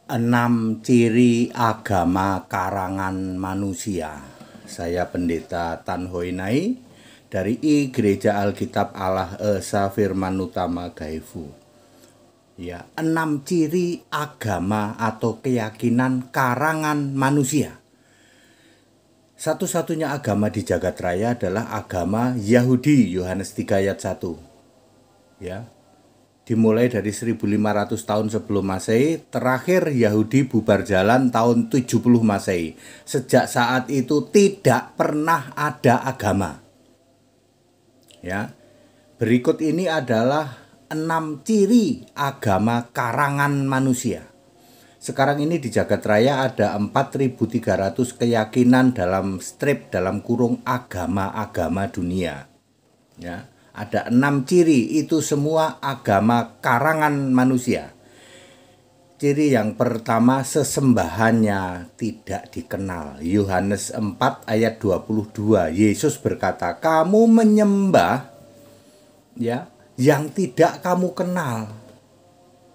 6 ciri agama karangan manusia. Saya Pendeta Tan Hoi Nai dari I Gereja Alkitab Allah Esa Firman Utama Gaifu. Ya, 6 ciri agama atau keyakinan karangan manusia. Satu-satunya agama di jagat raya adalah agama Yahudi, Yohanes 3 ayat 1. Ya. Dimulai dari 1500 tahun sebelum Masehi, terakhir Yahudi bubar jalan tahun 70 Masehi. Sejak saat itu tidak pernah ada agama. Ya. Berikut ini adalah 6 ciri agama karangan manusia. Sekarang ini di jagat raya ada 4.300 keyakinan dalam strip dalam kurung agama-agama dunia. Ya. Ada 6 ciri, itu semua agama karangan manusia. Ciri yang pertama, sesembahannya tidak dikenal. Yohanes 4 ayat 22, Yesus berkata, kamu menyembah ya yang tidak kamu kenal.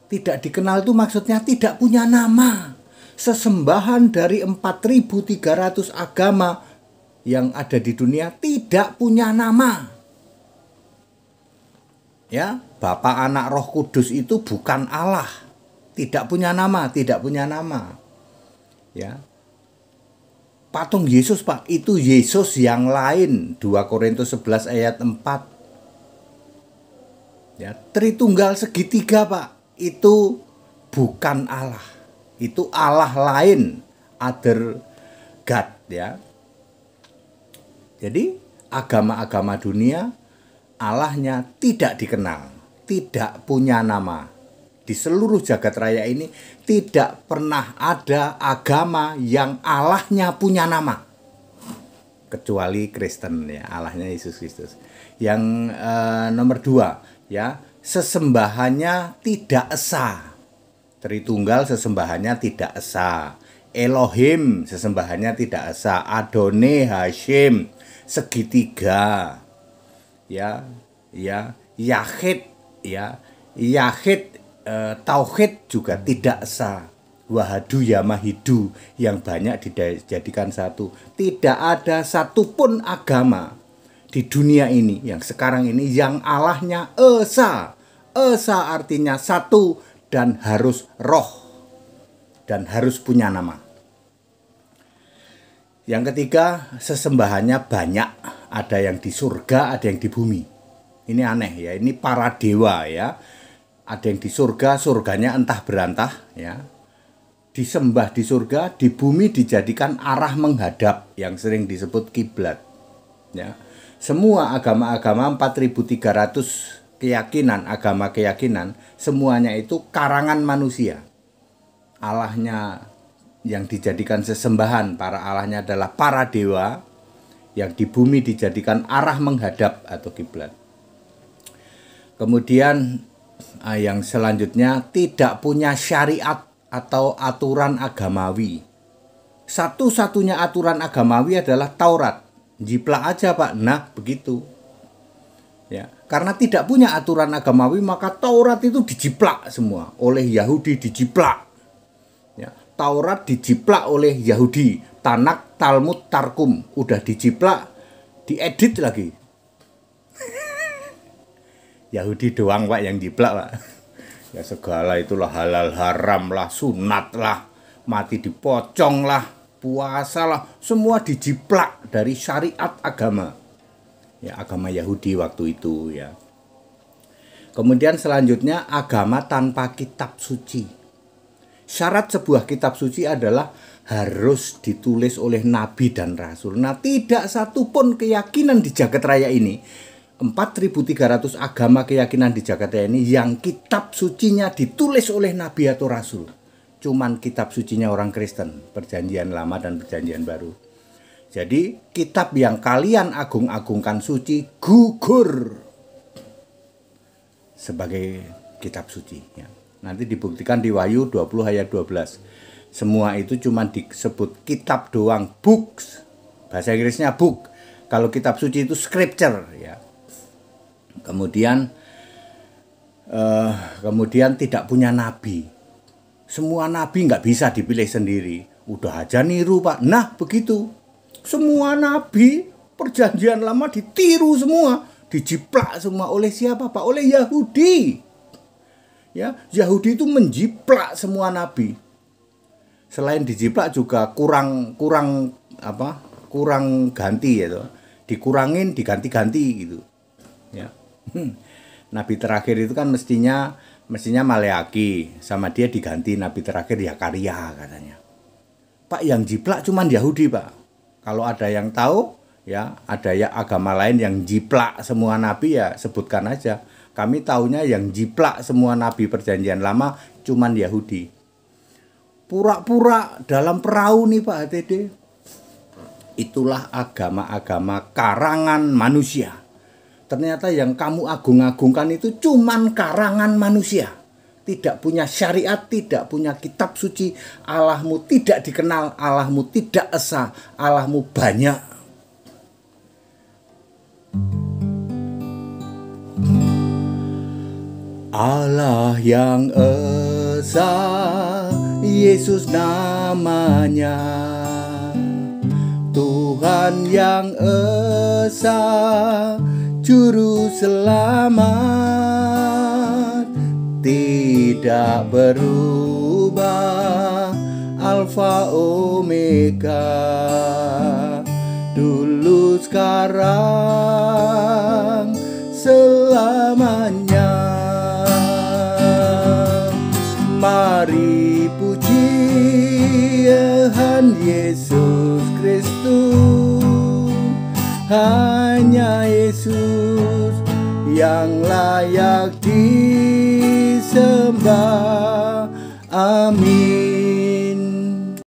Tidak dikenal itu maksudnya tidak punya nama. Sesembahan dari 4.300 agama yang ada di dunia tidak punya nama. Ya, Bapa, Anak, Roh Kudus itu bukan Allah. Tidak punya nama, tidak punya nama. Ya. Patung Yesus, Pak, itu Yesus yang lain. 2 Korintus 11 ayat 4. Ya, Tritunggal segitiga, Pak, itu bukan Allah. Itu Allah lain, other God, ya. Jadi, agama-agama dunia Allahnya tidak dikenal, tidak punya nama. Di seluruh jagat raya ini tidak pernah ada agama yang Allahnya punya nama. Kecuali Kristen, ya, Allahnya Yesus Kristus. Yang nomor 2, ya, sesembahannya tidak esa. Tritunggal sesembahannya tidak esa. Elohim sesembahannya tidak esa. Adonai, Hashim, segitiga. Ya, Yahid, ya, Yahid, Tauhid juga tidak esa. Wahadu Yamahidu yang banyak dijadikan satu. Tidak ada satupun agama di dunia ini yang sekarang ini yang Allahnya esa. Esa artinya satu dan harus roh dan harus punya nama. Yang ketiga, sesembahannya banyak. Ada yang di surga, ada yang di bumi. Ini aneh, ya. Ini para dewa, ya. Ada yang di surga, surganya entah berantah, ya. Disembah di surga, di bumi dijadikan arah menghadap yang sering disebut kiblat. Ya. Semua agama-agama 4.300 keyakinan, agama keyakinan, semuanya itu karangan manusia. Allahnya yang dijadikan sesembahan, para allahnya adalah para dewa, yang di bumi dijadikan arah menghadap atau kiblat. Kemudian yang selanjutnya, tidak punya syariat atau aturan agamawi. Satu-satunya aturan agamawi adalah Taurat. Jiplak aja, Pak. Nah, begitu. Ya, karena tidak punya aturan agamawi, maka Taurat itu dijiplak semua oleh Yahudi, dijiplak. Ya, Taurat dijiplak oleh Yahudi. Tanak, Talmud, Tarkum udah dijiplak, diedit lagi. Yahudi doang, Pak, yang jiplak, Pak. Ya segala itulah halal haram lah, sunat lah, mati dipocong lah, puasa lah, semua dijiplak dari syariat agama. Ya, agama Yahudi waktu itu, ya. Kemudian selanjutnya, agama tanpa kitab suci. Syarat sebuah kitab suci adalah harus ditulis oleh nabi dan rasul. Nah, tidak satupun keyakinan di jagat raya ini, 4.300 agama keyakinan di jagat raya ini yang kitab sucinya ditulis oleh nabi atau rasul. Cuman kitab sucinya orang Kristen, Perjanjian Lama dan Perjanjian Baru. Jadi kitab yang kalian agung-agungkan suci gugur sebagai kitab suci, ya. Nanti dibuktikan di Wahyu 20 ayat 12. Semua itu cuma disebut kitab doang, books. Bahasa Inggrisnya book. Kalau kitab suci itu scripture, ya. Kemudian tidak punya nabi. Semua nabi nggak bisa dipilih sendiri. Udah aja niru, Pak. Nah, begitu. Semua nabi perjanjian lama ditiru semua. Dijiplak semua oleh siapa, Pak? Oleh Yahudi. Ya, Yahudi itu menjiplak semua nabi. Selain dijiplak juga kurang ganti gitu. Dikurangin, diganti-ganti gitu. Ya. Nabi terakhir itu kan mestinya Maleaki, sama dia diganti nabi terakhir Zakaria katanya. Pak, yang jiplak cuman Yahudi, Pak. Kalau ada yang tahu, ya ada ya agama lain yang jiplak semua nabi, ya sebutkan aja. Kami taunya yang jiplak semua nabi perjanjian lama cuman Yahudi. Pura-pura dalam perahu nih, Pak HTD. Itulah agama-agama karangan manusia. Ternyata yang kamu agung-agungkan itu cuman karangan manusia. Tidak punya syariat, tidak punya kitab suci. Allahmu tidak dikenal, Allahmu tidak esa, Allahmu banyak. Allah yang esa, Yesus namanya. Tuhan yang esa, Juru selamat, tidak berubah, Alfa Omega, dulu sekarang selamanya. Mari puji Tuhan Yesus Kristus, hanya Yesus yang layak disembah. Amin.